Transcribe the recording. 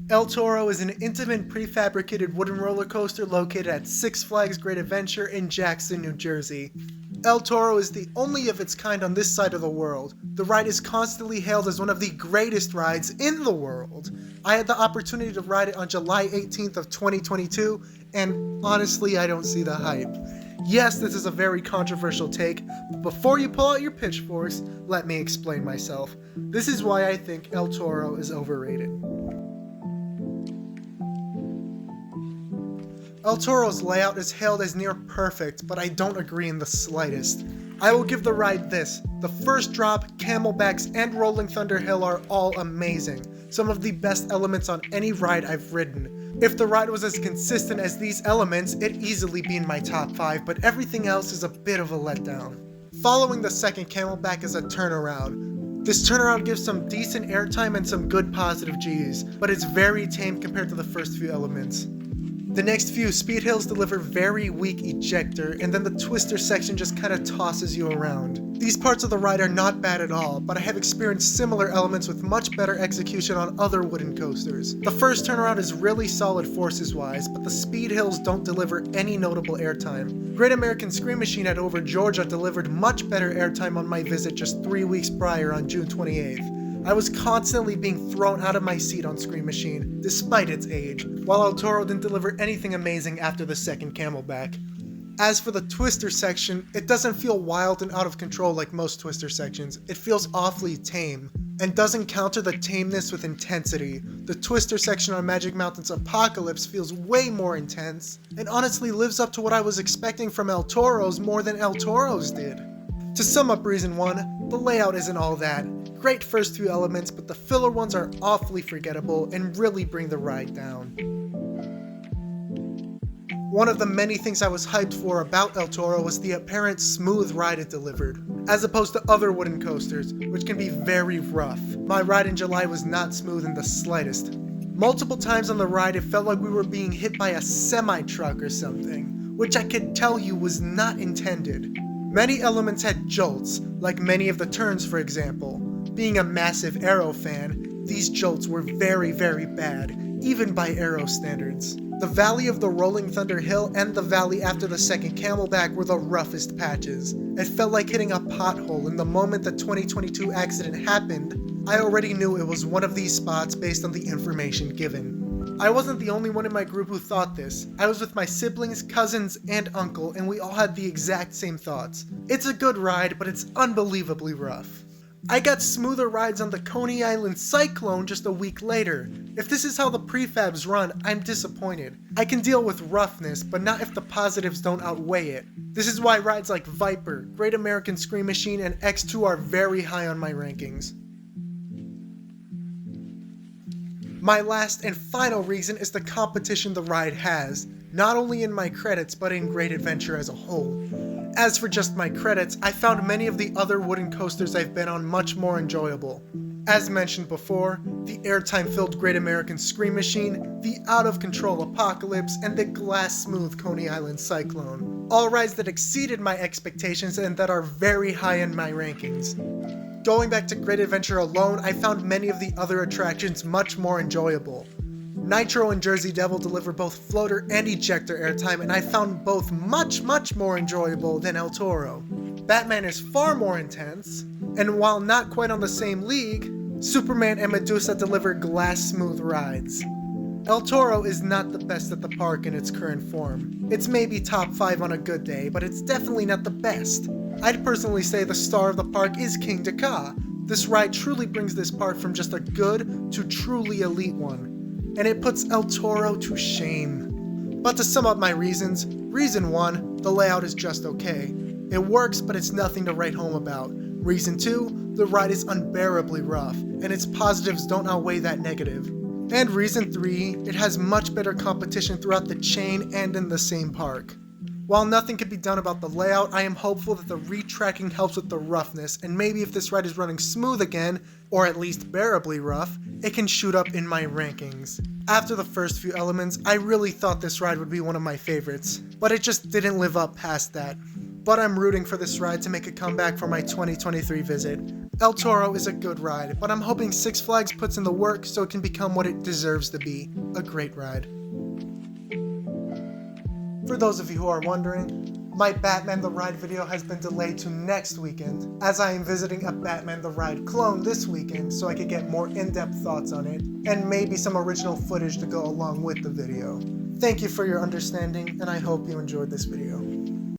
El Toro is an Intamin prefabricated wooden roller coaster located at Six Flags Great Adventure in Jackson, New Jersey. El Toro is the only of its kind on this side of the world. The ride is constantly hailed as one of the greatest rides in the world. I had the opportunity to ride it on July 18th of 2022, and honestly, I don't see the hype. Yes, this is a very controversial take, but before you pull out your pitchforks, let me explain myself. This is why I think El Toro is overrated. El Toro's layout is hailed as near perfect, but I don't agree in the slightest. I will give the ride this: the first drop, Camelbacks, and Rolling Thunder Hill are all amazing. Some of the best elements on any ride I've ridden. If the ride was as consistent as these elements, it'd easily be in my top 5, but everything else is a bit of a letdown. Following the second Camelback is a turnaround. This turnaround gives some decent airtime and some good positive Gs, but it's very tame compared to the first few elements. The next few speed hills deliver very weak ejector, and then the twister section just kinda tosses you around. These parts of the ride are not bad at all, but I have experienced similar elements with much better execution on other wooden coasters. The first turnaround is really solid forces wise, but the speed hills don't deliver any notable airtime. Great American Scream Machine at Over Georgia delivered much better airtime on my visit just 3 weeks prior on June 28th. I was constantly being thrown out of my seat on Scream Machine, despite its age, while El Toro didn't deliver anything amazing after the second Camelback. As for the twister section, it doesn't feel wild and out of control like most twister sections. It feels awfully tame, and doesn't counter the tameness with intensity. The twister section on Magic Mountain's Apocalypse feels way more intense, and honestly lives up to what I was expecting from El Toro's more than El Toro's did. To sum up reason 1, the layout isn't all that. Great first few elements, but the filler ones are awfully forgettable and really bring the ride down. One of the many things I was hyped for about El Toro was the apparent smooth ride it delivered, as opposed to other wooden coasters, which can be very rough. My ride in July was not smooth in the slightest. Multiple times on the ride it felt like we were being hit by a semi-truck or something, which I could tell you was not intended. Many elements had jolts, like many of the turns for example. Being a massive Aero fan, these jolts were very bad, even by Aero standards. The valley of the Rolling Thunder Hill and the valley after the second Camelback were the roughest patches. It felt like hitting a pothole, and the moment the 2022 accident happened, I already knew it was one of these spots based on the information given. I wasn't the only one in my group who thought this. I was with my siblings, cousins, and uncle, and we all had the exact same thoughts. It's a good ride, but it's unbelievably rough. I got smoother rides on the Coney Island Cyclone just a week later. If this is how the prefabs run, I'm disappointed. I can deal with roughness, but not if the positives don't outweigh it. This is why rides like Viper, Great American Scream Machine, and X2 are very high on my rankings. My last and final reason is the competition the ride has, not only in my credits, but in Great Adventure as a whole. As for just my credits, I found many of the other wooden coasters I've been on much more enjoyable. As mentioned before, the airtime-filled Great American Scream Machine, the out-of-control Apocalypse, and the glass-smooth Coney Island Cyclone. All rides that exceeded my expectations and that are very high in my rankings. Going back to Great Adventure alone, I found many of the other attractions much more enjoyable. Nitro and Jersey Devil deliver both floater and ejector airtime, and I found both much more enjoyable than El Toro. Batman is far more intense, and while not quite on the same league, Superman and Medusa deliver glass-smooth rides. El Toro is not the best at the park in its current form. It's maybe top 5 on a good day, but it's definitely not the best. I'd personally say the star of the park is King Dakar. This ride truly brings this park from just a good to truly elite one. And it puts El Toro to shame. But to sum up my reasons, reason 1, the layout is just okay. It works, but it's nothing to write home about. Reason 2, the ride is unbearably rough, and its positives don't outweigh that negative. And reason 3, it has much better competition throughout the chain and in the same park. While nothing can be done about the layout, I am hopeful that the retracking helps with the roughness, and maybe if this ride is running smooth again, or at least bearably rough, it can shoot up in my rankings. After the first few elements, I really thought this ride would be one of my favorites, but it just didn't live up past that. But I'm rooting for this ride to make a comeback for my 2023 visit. El Toro is a good ride, but I'm hoping Six Flags puts in the work so it can become what it deserves to be, a great ride. For those of you who are wondering, my Batman the Ride video has been delayed to next weekend, as I am visiting a Batman the Ride clone this weekend so I could get more in-depth thoughts on it, and maybe some original footage to go along with the video. Thank you for your understanding, and I hope you enjoyed this video.